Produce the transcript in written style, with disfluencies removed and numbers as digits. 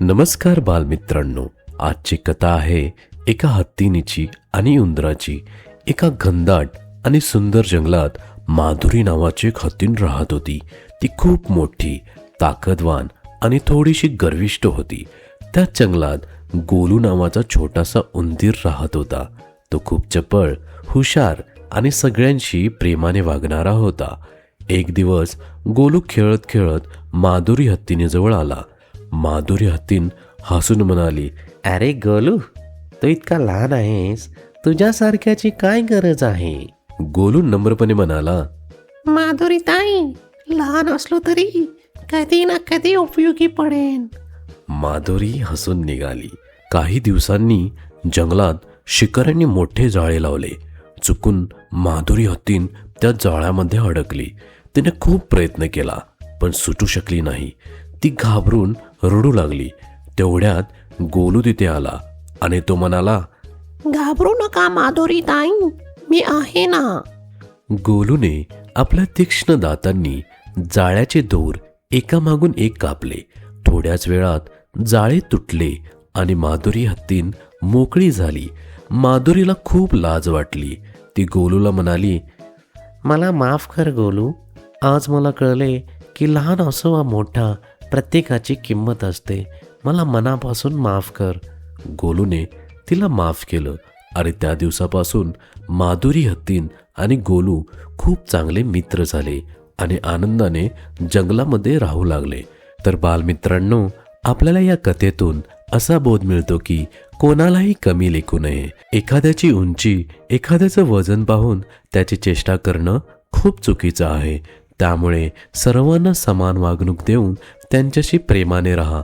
नमस्कार बालमित्रांनो, आजची कथा आहे एका हत्तीनीची आणि उंदराची. एका घनदाट आणि सुंदर जंगलात माधुरी नावाची एक हत्तीण राहत होती. ती खूप मोठी, ताकदवान आणि थोडीशी गर्विष्ठ होती. त्या जंगलात गोलू नावाचा छोटासा उंदीर राहत होता. तो खूप चपळ, हुशार आणि सगळ्यांशी प्रेमाने वागणारा होता. एक दिवस गोलू खेळत खेळत माधुरी हत्तीनेजवळ आला. माधुरी हत्तीन हसून म्हणाली, अरे गोलू, तू इतका लहान आहेस, तुझ्यासारख्याची काय गरज आहे? गोलू नम्रपणे म्हणाला, माधुरी ताई, लहान असलो तरी कधी ना कधी उपयोगी पडेन. माधुरी हसून निघाली. काही दिवसांनी जंगलात शिकाऱ्यांनी मोठे जाळे लावले. चुकून माधुरी हत्तीन त्या जाळ्यामध्ये अडकली. तिने खूप प्रयत्न केला पण सुटू शकली नाही. ती घाबरून रडू लागली. तेवढ्यात गोलू तिथे आला आणि तो म्हणाला, घाबरू नका माधुरी ताई, मी आहे ना. गोलूने आपल्या तीक्ष्ण दातांनी जाळ्याचे दोर एकामागून एक कापले. थोड्याच वेळात जाळे तुटले आणि माधुरी हत्तीन मोकळी झाली. माधुरीला खूप लाज वाटली. ती गोलूला म्हणाली, मला माफ कर गोलू. आज मला कळले की लहान असो वा मोठा, प्रत्येकाची किंमत असते. मला मनापासून माफ कर. गोलूने तिला माफ केलं आणि त्या दिवसापासून माधुरी हत्तीन आणि गोलू खूप चांगले मित्र झाले आणि आनंदाने जंगलामध्ये राहू लागले. तर बालमित्रांनो, आपल्याला या कथेतून असा बोध मिळतो की कोणालाही कमी लेखू नये. एखाद्याची उंची, एखाद्याचं वजन पाहून त्याची चेष्टा करणं खूप चुकीचं आहे. त्यामुळे सर्वांना समान वागणूक देऊन त्यांच्याशी प्रेमाने राहा